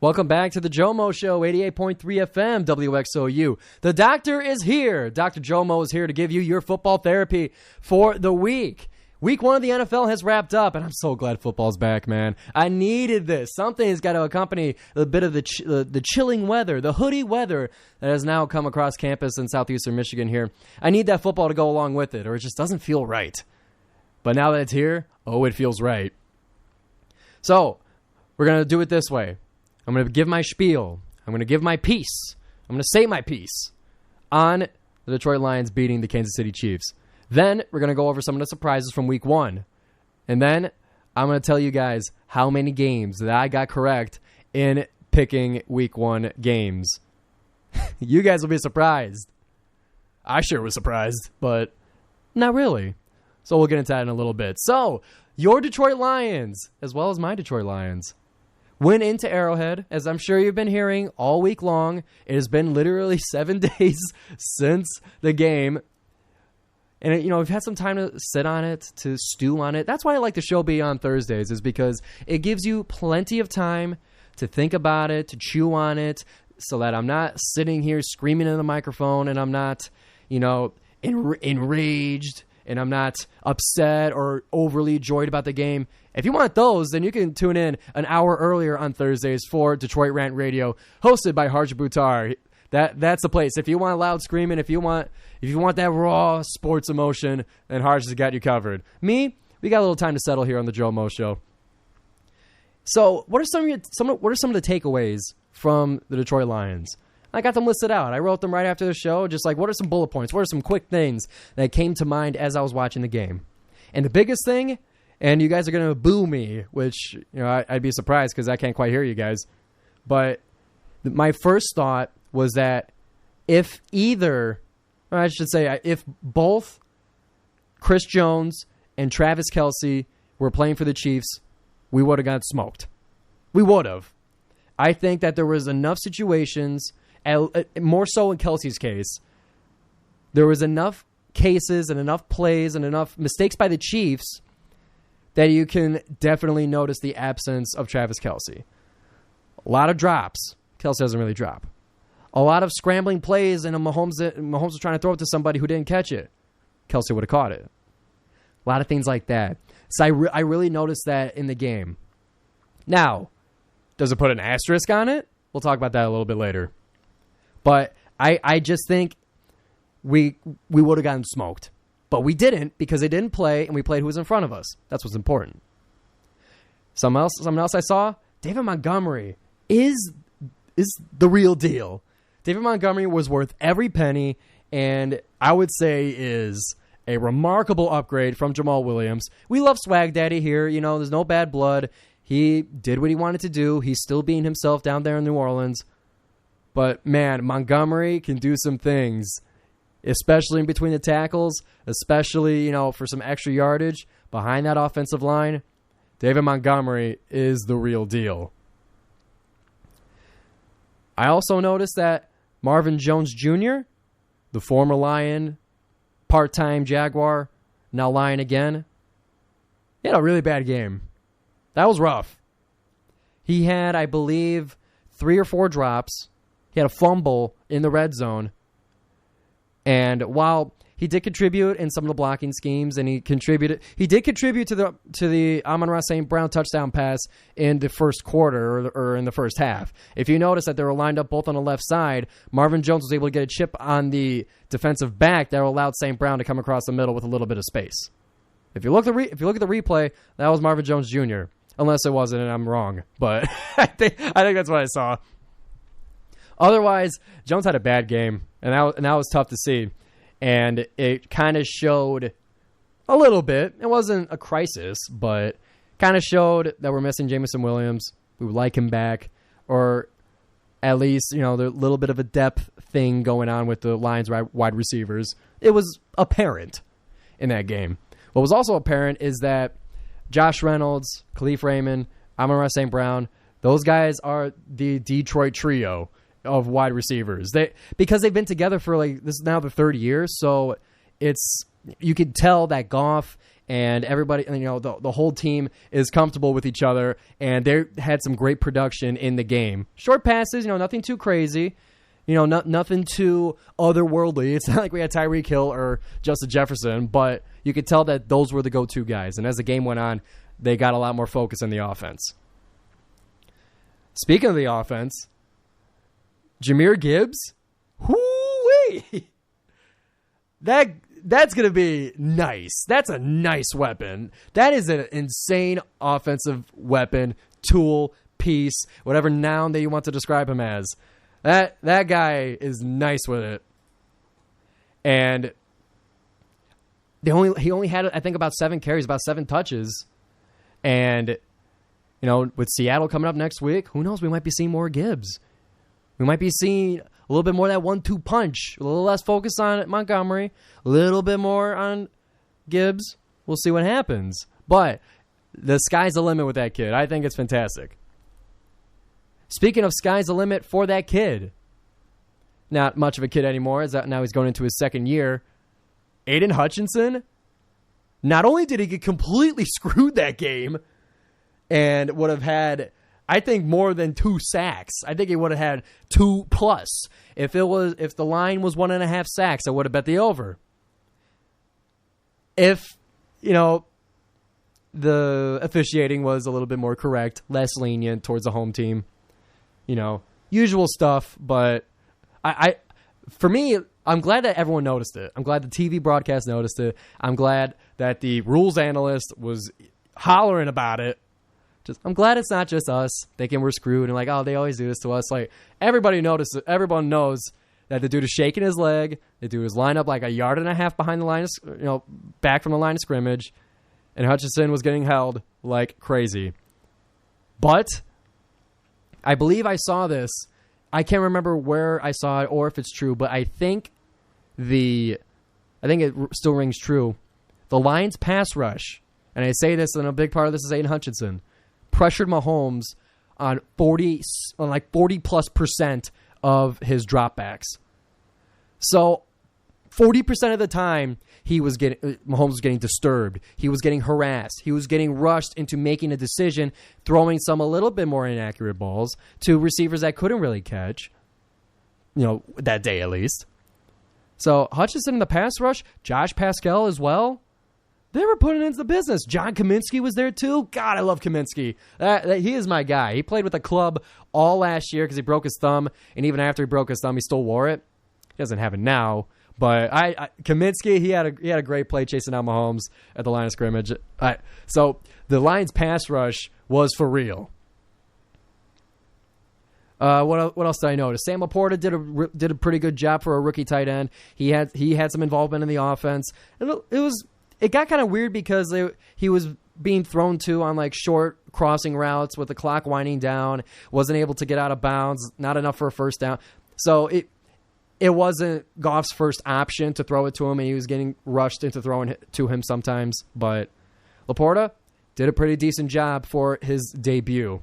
Welcome back to the GioMoShow, 88.3 FM, WXOU. The doctor is here. Dr. GioMo is here to give you your football therapy for the week. Week 1 of the NFL has wrapped up, and I'm so glad football's back, man. I needed this. Something has got to accompany a bit of the chilling weather, the hoodie weather that has now come across campus in southeastern Michigan here. I need that football to go along with it, or it just doesn't feel right. But now that it's here, it feels right. So, we're going to do it this way. I'm going to give my spiel. I'm going to give my piece. I'm going to say my piece on the Detroit Lions beating the Kansas City Chiefs. Then we're going to go over some of the surprises from week 1. And then I'm going to tell you guys how many games that I got correct in picking week 1 games. You guys will be surprised. I sure was surprised, but not really. So we'll get into that in a little bit. So, your Detroit Lions, as well as my Detroit Lions, went into Arrowhead, as I'm sure you've been hearing all week long. It has been literally 7 days since the game. And, we've had some time to sit on it, to stew on it. That's why I like the show be on Thursdays, is because it gives you plenty of time to think about it, to chew on it, so that I'm not sitting here screaming in the microphone and I'm not, enraged and I'm not upset or overly joyed about the game. If you want those, then you can tune in an hour earlier on Thursdays for Detroit Rant Radio, hosted by Harj Buttar. That's the place. If you want loud screaming, if you want that raw sports emotion, then Harj has got you covered. Me, we got a little time to settle here on the GioMoShow. So, what are some of the takeaways from the Detroit Lions? I got them listed out. I wrote them right after the show, just like, what are some bullet points? What are some quick things that came to mind as I was watching the game? And the biggest thing, and you guys are going to boo me, which, I'd be surprised because I can't quite hear you guys. But my first thought was that if both Chris Jones and Travis Kelce were playing for the Chiefs, we would have got smoked. We would have. I think that there was enough situations, more so in Kelce's case, there was enough cases and enough plays and enough mistakes by the Chiefs that you can definitely notice the absence of Travis Kelce. A lot of drops. Kelce doesn't really drop. A lot of scrambling plays, and Mahomes was trying to throw it to somebody who didn't catch it. Kelce would have caught it. A lot of things like that. So I really noticed that in the game. Now, does it put an asterisk on it? We'll talk about that a little bit later. But I just think we would have gotten smoked. But we didn't, because they didn't play, and we played who was in front of us. That's what's important. Someone else I saw, David Montgomery is the real deal. David Montgomery was worth every penny, and I would say is a remarkable upgrade from Jamal Williams. We love Swag Daddy here. There's no bad blood. He did what he wanted to do. He's still being himself down there in New Orleans. But, man, Montgomery can do some things, especially in between the tackles, especially, for some extra yardage behind that offensive line. David Montgomery is the real deal. I also noticed that Marvin Jones Jr., the former Lion, part-time Jaguar, now Lion again, he had a really bad game. That was rough. He had, I believe, 3 or 4 drops. He had a fumble in the red zone. And while he did contribute in some of the blocking schemes, and he did contribute to the Amon-Ra St. Brown touchdown pass in the first quarter or in the first half. If you notice that they were lined up both on the left side, Marvin Jones was able to get a chip on the defensive back that allowed St. Brown to come across the middle with a little bit of space. If you look at the replay, that was Marvin Jones Jr. Unless it wasn't, and I'm wrong, but I think that's what I saw. Otherwise, Jones had a bad game, and that was tough to see. And it kind of showed a little bit. It wasn't a crisis, but kind of showed that we're missing Jameson Williams. We would like him back, or at least, there's a little bit of a depth thing going on with the Lions wide receivers. It was apparent in that game. What was also apparent is that Josh Reynolds, Khalif Raymond, Amon-Ra St. Brown, those guys are the Detroit trio of wide receivers. Because they've been together for this is now the third year, so you could tell that Goff and everybody, the whole team is comfortable with each other, and they had some great production in the game. Short passes, nothing too crazy, nothing too otherworldly. It's not like we had Tyreek Hill or Justin Jefferson, but you could tell that those were the go-to guys. And as the game went on, they got a lot more focus in the offense. Speaking of the offense, Jahmyr Gibbs, whoo-wee! That's going to be nice. That's a nice weapon. That is an insane offensive weapon, tool, piece, whatever noun that you want to describe him as. That guy is nice with it. And he only had, I think, about 7 carries, about 7 touches. And, with Seattle coming up next week, who knows? We might be seeing more Gibbs. We might be seeing a little bit more of that 1-2 punch. A little less focus on Montgomery. A little bit more on Gibbs. We'll see what happens. But the sky's the limit with that kid. I think it's fantastic. Speaking of sky's the limit for that kid. Not much of a kid anymore. Now he's going into his 2nd year. Aiden Hutchinson. Not only did he get completely screwed that game and would have had, I think, more than 2 sacks. I think he would have had 2+. If the line was 1.5 sacks, I would have bet the over. If, the officiating was a little bit more correct, less lenient towards the home team, usual stuff. But for me, I'm glad that everyone noticed it. I'm glad the TV broadcast noticed it. I'm glad that the rules analyst was hollering about it. I'm glad it's not just us thinking we're screwed and like, oh, they always do this to us. Like, everybody noticed it. Everyone knows that the dude is shaking his leg. The dude is lined up like 1.5 yards behind the line, back from the line of scrimmage, and Hutchinson was getting held like crazy. But I believe I saw this. I can't remember where I saw it or if it's true, but I think it still rings true. The Lions pass rush, and I say this, and a big part of this is Aiden Hutchinson, pressured Mahomes on 40+% of his dropbacks. So 40% of the time Mahomes was getting disturbed. He was getting harassed. He was getting rushed into making a decision, throwing some a little bit more inaccurate balls to receivers that couldn't really catch, that day at least. So Hutchinson in the pass rush, Josh Pascal as well, they were putting into the business. John Kaminsky was there too. God, I love Kaminsky. He is my guy. He played with the club all last year because he broke his thumb, and even after he broke his thumb, he still wore it. He doesn't have it now. But Kaminsky, he had a great play chasing out Mahomes at the line of scrimmage. So the Lions pass rush was for real. What else did I notice? Sam Laporta did a pretty good job for a rookie tight end. He had some involvement in the offense. It got kind of weird because he was being thrown to on like short crossing routes with the clock winding down. Wasn't able to get out of bounds. Not enough for a first down. So it wasn't Goff's first option to throw it to him, and he was getting rushed into throwing it to him sometimes. But Laporta did a pretty decent job for his debut.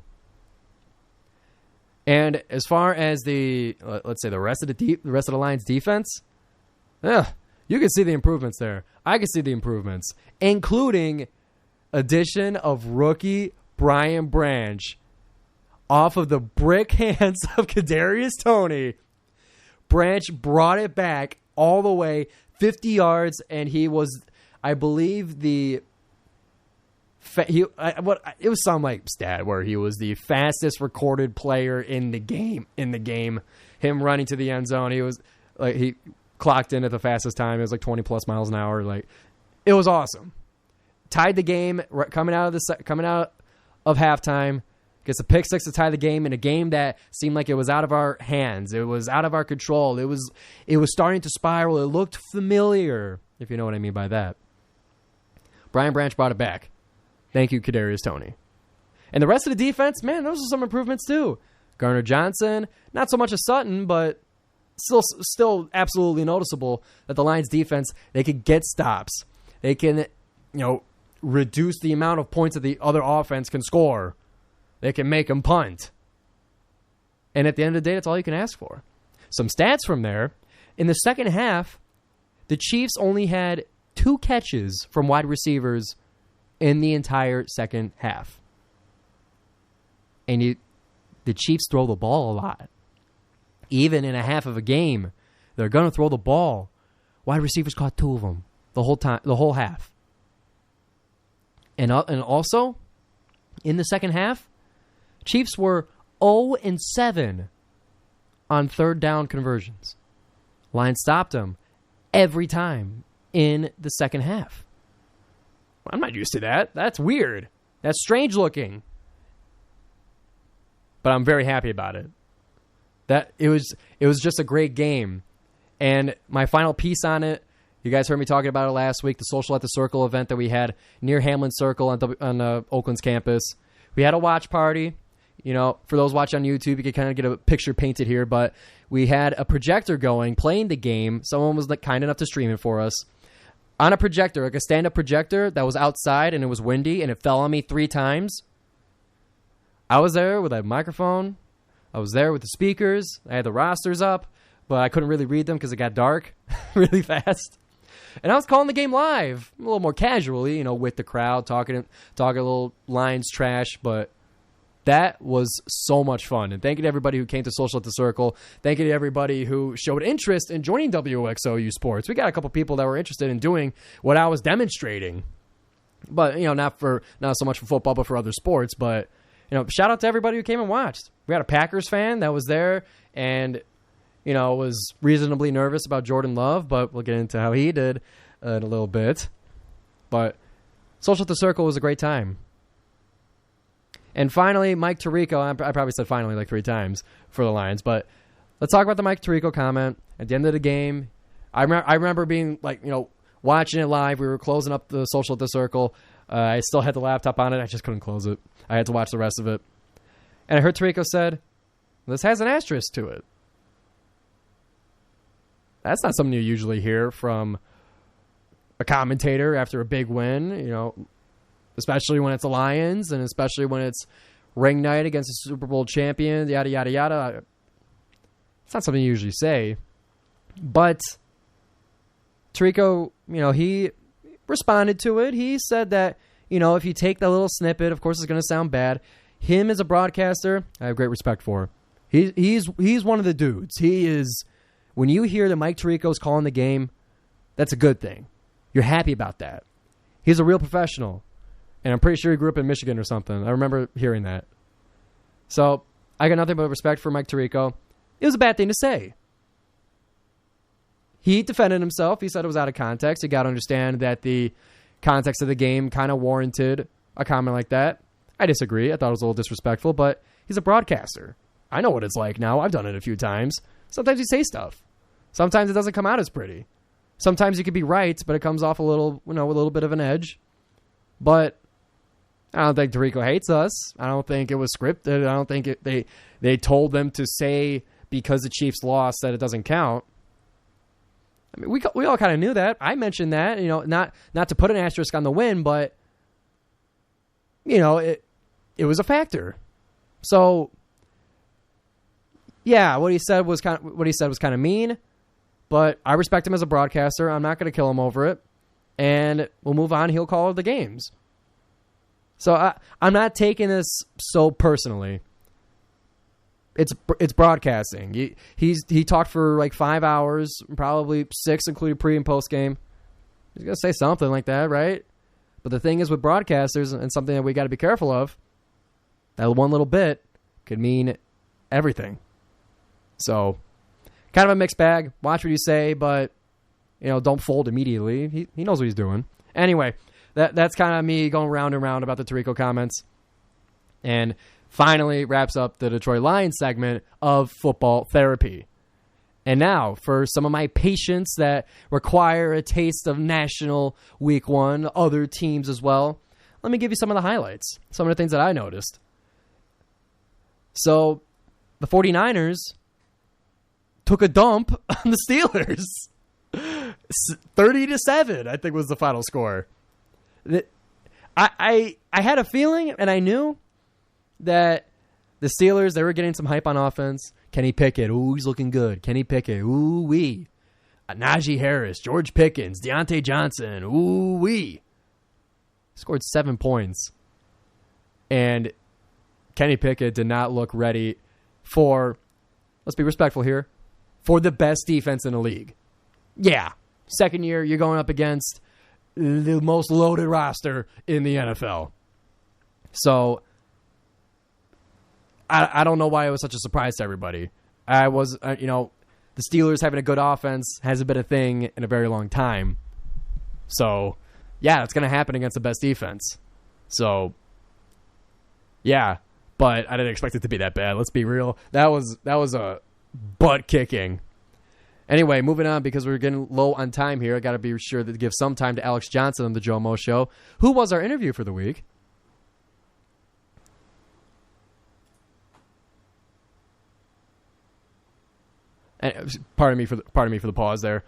And as far as the rest of the Lions defense, you can see the improvements there. I can see the improvements, including addition of rookie Brian Branch off of the brick hands of Kadarius Toney. Branch brought it back all the way 50 yards, and he was, I believe, it was some like stat where he was the fastest recorded player in the game. Him running to the end zone, he clocked in at the fastest time. It was like 20 plus miles an hour. Like, it was awesome. Tied the game coming out of halftime. Gets a pick six to tie the game in a game that seemed like it was out of our hands. It was out of our control. It was starting to spiral. It looked familiar, if you know what I mean by that. Brian Branch brought it back. Thank you, Kadarius Toney. And the rest of the defense, man, those are some improvements too. Garner Johnson, not so much as Sutton, but still absolutely noticeable that the Lions defense, they could get stops. They can, reduce the amount of points that the other offense can score. They can make them punt. And at the end of the day, that's all you can ask for. Some stats from there. In the second half, the Chiefs only had 2 catches from wide receivers in the entire second half. And the Chiefs throw the ball a lot. Even in a half of a game, they're going to throw the ball. Wide receivers caught 2 of them the whole half. And also, in the second half, Chiefs were 0-7 on third down conversions. Lions stopped them every time in the second half. I'm not used to that. That's weird. That's strange looking. But I'm very happy about it. That it was just a great game. And my final piece on it, you guys heard me talking about it last week, the Social at the Circle event that we had near Hamlin Circle on Oakland's campus. We had a watch party. You know, for those watching on YouTube, you can kind of get a picture painted here, but we had a projector going, playing the game. Someone was kind enough to stream it for us. On a projector, like a stand-up projector that was outside and it was windy and it fell on me 3 times. I was there with a microphone. I was there with the speakers. I had the rosters up, but I couldn't really read them because it got dark really fast. And I was calling the game live, a little more casually, you know, with the crowd, talking a little Lions trash, but that was so much fun. And thank you to everybody who came to Social at the Circle. Thank you to everybody who showed interest in joining WXOU Sports. We got a couple people that were interested in doing what I was demonstrating. But, you know, not so much for football, but for other sports. But, you know, shout out to everybody who came and watched. We had a Packers fan that was there and, you know, was reasonably nervous about Jordan Love, but we'll get into how he did in a little bit. But Social at the Circle was a great time. And finally, Mike Tirico. I probably said finally like 3 times for the Lions, but let's talk about the Mike Tirico comment at the end of the game. I remember being like, you know, watching it live. We were closing up the Social at the Circle. I still had the laptop on it. I just couldn't close it. I had to watch the rest of it. And I heard Tirico said, "This has an asterisk to it." That's not something you usually hear from a commentator after a big win, you know, especially when it's the Lions and especially when it's ring night against the Super Bowl champion, yada, yada, yada. It's not something you usually say. But Tirico, you know, he responded to it. He said that, you know, if you take that little snippet, of course it's going to sound bad. Him as a broadcaster, I have great respect for. He's one of the dudes. He is, when you hear that Mike Tirico's calling the game, that's a good thing. You're happy about that. He's a real professional. And I'm pretty sure he grew up in Michigan or something. I remember hearing that. So I got nothing but respect for Mike Tirico. It was a bad thing to say. He defended himself. He said it was out of context. You got to understand that the context of the game kind of warranted a comment like that. I disagree. I thought it was a little disrespectful, but he's a broadcaster. I know what it's like now. I've done it a few times. Sometimes you say stuff. Sometimes it doesn't come out as pretty. Sometimes you could be right, but it comes off a little, you know, a little bit of an edge. But I don't think Tirico hates us. I don't think it was scripted. I don't think they told them to say because the Chiefs lost that it doesn't count. I mean, we all kind of knew that. I mentioned that, you know, not to put an asterisk on the win, but you know, it was a factor. So yeah, what he said was kind of mean, but I respect him as a broadcaster. I'm not going to kill him over it, and we'll move on. He'll call the games. So I'm not taking this so personally. It's broadcasting. He talked for like 5 hours, probably 6 including pre and post game. He's gonna say something like that, right? But the thing is with broadcasters, and something that we got to be careful of, that one little bit could mean everything. So kind of a mixed bag. Watch what you say, but you know, don't fold immediately. He knows what he's doing. Anyway, that's kind of me going round and round about the Tirico comments. And finally wraps up the Detroit Lions segment of Football Therapy. And now, for some of my patients that require a taste of National Week 1, other teams as well, let me give you some of the highlights, some of the things that I noticed. So, the 49ers took a dump on the Steelers. 30-7, I think was the final score. I had a feeling, and I knew that the Steelers, they were getting some hype on offense. Kenny Pickett, ooh, he's looking good. Kenny Pickett, ooh wee. Najee Harris, George Pickens, Deontay Johnson, ooh wee. scored 7 points. And Kenny Pickett did not look ready for, let's be respectful here, for the best defense in the league. Yeah, second year, you're going up against the most loaded roster in the NFL. So, I don't know why it was such a surprise to everybody. The Steelers having a good offense hasn't been a thing in a very long time. So, yeah, it's going to happen against the best defense. So, yeah, but I didn't expect it to be that bad. Let's be real. That was a butt kicking. Anyway, moving on because we're getting low on time here. I got to be sure to give some time to Alex Johnson on the GioMo Show. Who was our interview for the week? And pardon me for the pause there.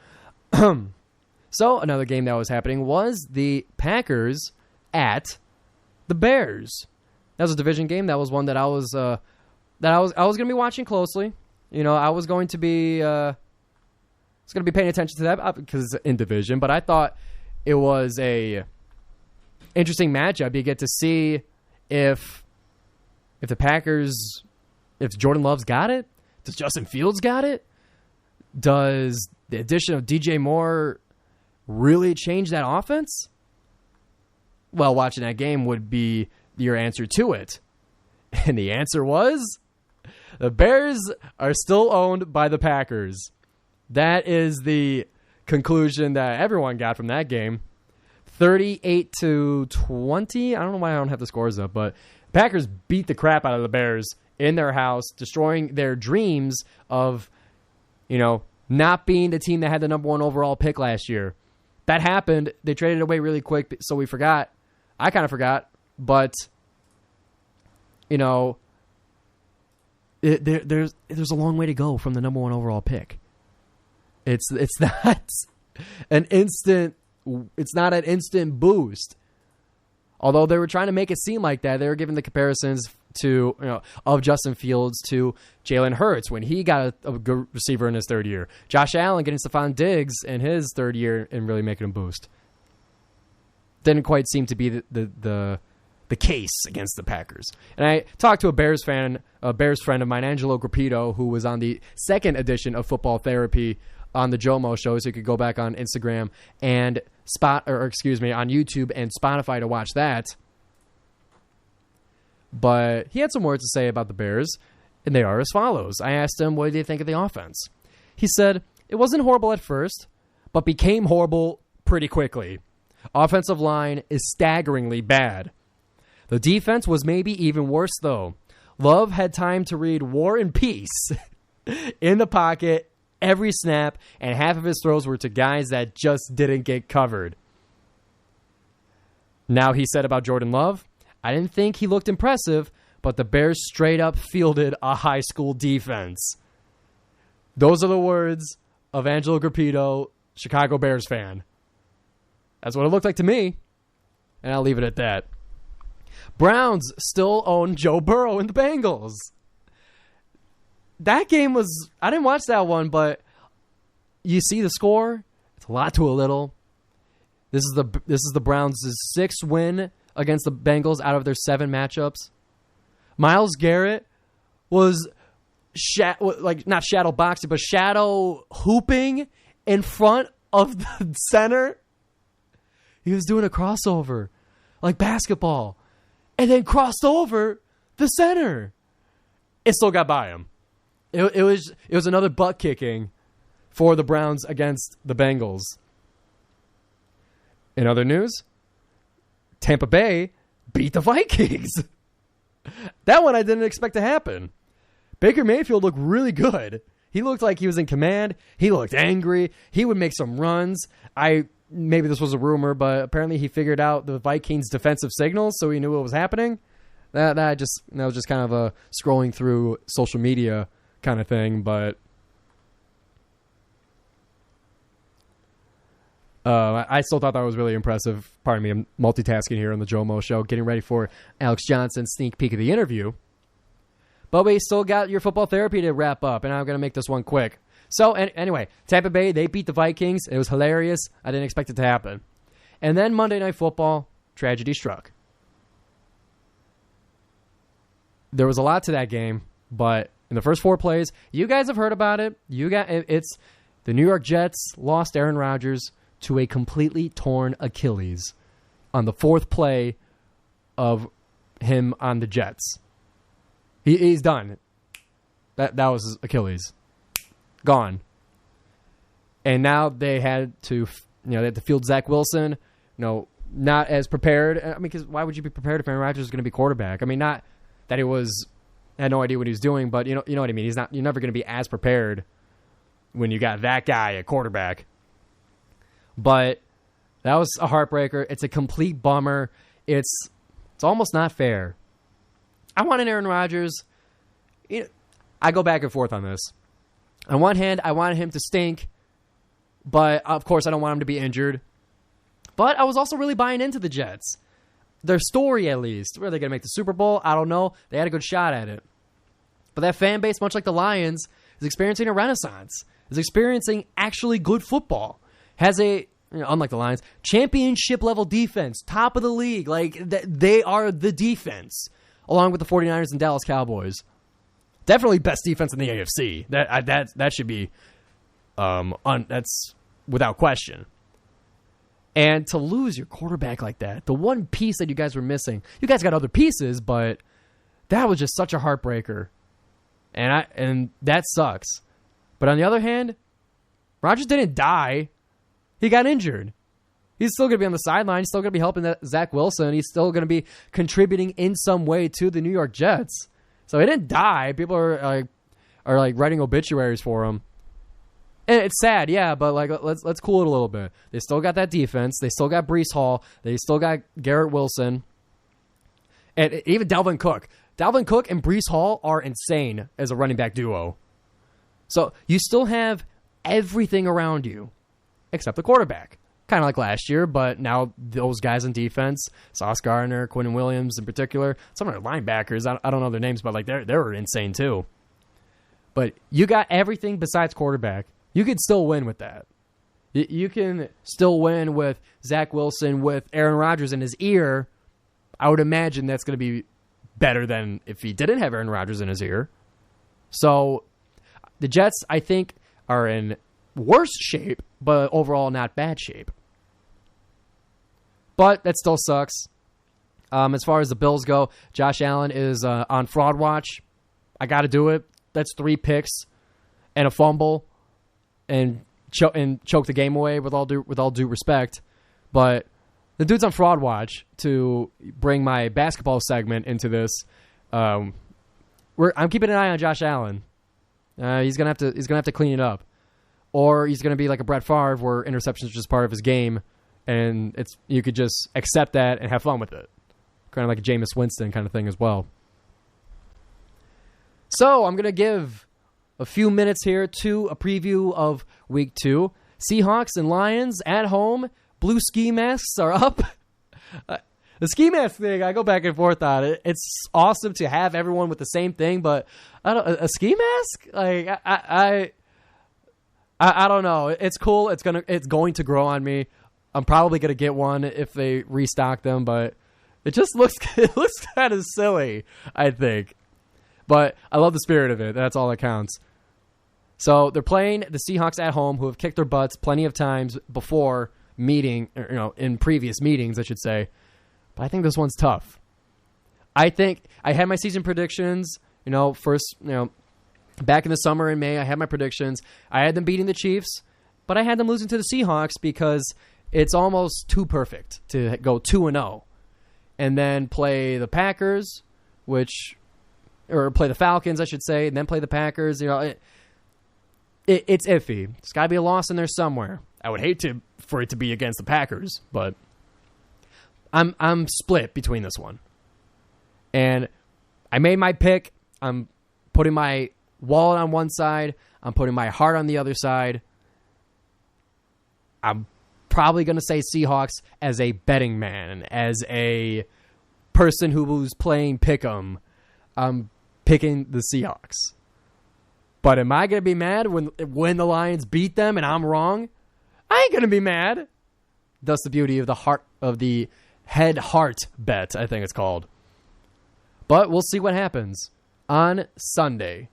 So another game that was happening was the Packers at the Bears. That was a division game. That was one that I was going to be watching closely. I was going to be paying attention to that because it's in division. But I thought it was a interesting matchup. You get to see if the Packers, if Jordan Love's got it, does Justin Fields got it? Does the addition of DJ Moore really change that offense? Well, watching that game would be your answer to it. And the answer was the Bears are still owned by the Packers. That is the conclusion that everyone got from that game. 38-20. I don't know why I don't have the scores up, but Packers beat the crap out of the Bears in their house, destroying their dreams of, not being the team that had the number 1 overall pick last year. That happened. They traded it away really quick, so we forgot. I kind of forgot, but there's a long way to go from the number 1 overall pick. It's not an instant. It's not an instant boost. Although they were trying to make it seem like that, they were giving the comparisons of Justin Fields to Jalen Hurts when he got a good receiver in his third year. Josh Allen getting Stephon Diggs in his third year and really making him boost. Didn't quite seem to be the case against the Packers. And I talked to a Bears friend of mine, Angelo Grappito, who was on the second edition of Football Therapy on the GioMo Show, so you could go back on Instagram and on YouTube and Spotify to watch that. But he had some words to say about the Bears, and they are as follows. I asked him, what did he think of the offense? He said, it wasn't horrible at first, but became horrible pretty quickly. Offensive line is staggeringly bad. The defense was maybe even worse, though. Love had time to read War and Peace in the pocket every snap, and half of his throws were to guys that just didn't get covered. Now, he said about Jordan Love, I didn't think he looked impressive, but the Bears straight up fielded a high school defense. Those are the words of Angelo Grappito, Chicago Bears fan. That's what it looked like to me, and I'll leave it at that. Browns still own Joe Burrow and the Bengals. That game was, I didn't watch that one, but you see the score. It's a lot to a little. This is the Browns' 6th win against the Bengals out of their 7 matchups. Myles Garrett was not shadow boxing, but shadow hooping in front of the center. He was doing a crossover like basketball and then crossed over the center. It still got by him. It was another butt kicking for the Browns against the Bengals. In other news, Tampa Bay beat the Vikings. That one I didn't expect to happen. Baker Mayfield looked really good. He looked like he was in command. He looked angry. He would make some runs. Maybe this was a rumor, but apparently he figured out the Vikings' defensive signals, so he knew what was happening. That was just kind of a scrolling through social media kind of thing, but I still thought that was really impressive. Pardon me, I'm multitasking here on the GioMo Show, getting ready for Alex Johnson's sneak peek of the interview. But we still got your football therapy to wrap up, and I'm going to make this one quick. So, anyway, Tampa Bay, they beat the Vikings. It was hilarious. I didn't expect it to happen. And then Monday Night Football, tragedy struck. There was a lot to that game, but in the first 4 plays, you guys have heard about it. It's the New York Jets lost Aaron Rodgers to a completely torn Achilles on the 4th play of him on the Jets. He's done. That was his Achilles. Gone. And now they had to, they had to field Zach Wilson. Not as prepared. I mean, because why would you be prepared if Aaron Rodgers is going to be quarterback? I mean, not that he had no idea what he was doing, but you know what I mean. You're never going to be as prepared when you got that guy at quarterback. But that was a heartbreaker. It's a complete bummer. It's almost not fair. I want an Aaron Rodgers. I go back and forth on this. On one hand, I wanted him to stink, but of course I don't want him to be injured. But I was also really buying into the Jets. Their story, at least. Were they going to make the Super Bowl? I don't know. They had a good shot at it. But that fan base, much like the Lions, is experiencing a renaissance. Is experiencing actually good football. Has a, unlike the Lions, championship-level defense. Top of the league. Like, they are the defense. Along with the 49ers and Dallas Cowboys. Definitely best defense in the AFC. That should be, that's without question. And to lose your quarterback like that, the one piece that you guys were missing, you guys got other pieces, but that was just such a heartbreaker. And that sucks. But on the other hand, Rodgers didn't die. He got injured. He's still going to be on the sideline. He's still going to be helping Zach Wilson. He's still going to be contributing in some way to the New York Jets. So he didn't die. People are writing obituaries for him. And it's sad, yeah, but let's cool it a little bit. They still got that defense. They still got Breece Hall. They still got Garrett Wilson. And even Dalvin Cook. Dalvin Cook and Breece Hall are insane as a running back duo. So you still have everything around you except the quarterback. Kind of like last year, but now those guys in defense, Sauce Gardner, Quinnen Williams in particular, some of their linebackers, I don't know their names, but they were insane too. But you got everything besides quarterback. You could still win with that. You can still win with Zach Wilson, with Aaron Rodgers in his ear. I would imagine that's going to be better than if he didn't have Aaron Rodgers in his ear. So the Jets, I think, are in worse shape, but overall not bad shape. But that still sucks. As far as the Bills go, Josh Allen is on fraud watch. I got to do it. That's 3 picks and a fumble. And choke the game away with all due respect, but the dude's on fraud watch. To bring my basketball segment into this, I'm keeping an eye on Josh Allen. He's gonna have to clean it up, or he's gonna be like a Brett Favre, where interceptions are just part of his game, and you could just accept that and have fun with it, kind of like a Jameis Winston kind of thing as well. So I'm gonna give a few minutes here to a preview of Week 2. Seahawks and Lions at home. Blue ski masks are up. The ski mask thing, I go back and forth on it. It's awesome to have everyone with the same thing, but a ski mask? Like I don't know. It's cool. It's going to grow on me. I'm probably gonna get one if they restock them, but it just looks kind of silly, I think. But I love the spirit of it. That's all that counts. So they're playing the Seahawks at home, who have kicked their butts plenty of times before in previous meetings, I should say. But I think this one's tough. I think I had my season predictions, back in the summer in May, I had my predictions. I had them beating the Chiefs, but I had them losing to the Seahawks because it's almost too perfect to go 2-0 and then play the Packers, or play the Falcons, I should say, and then play the Packers. It's iffy. There's got to be a loss in there somewhere. I would hate for it to be against the Packers, but I'm split between this one. And I made my pick. I'm putting my wallet on one side. I'm putting my heart on the other side. I'm probably going to say Seahawks as a betting man, as a person who was playing pick'em. I'm picking the Seahawks. But am I going to be mad when the Lions beat them and I'm wrong? I ain't going to be mad. That's the beauty of the head heart bet, I think it's called. But we'll see what happens on Sunday.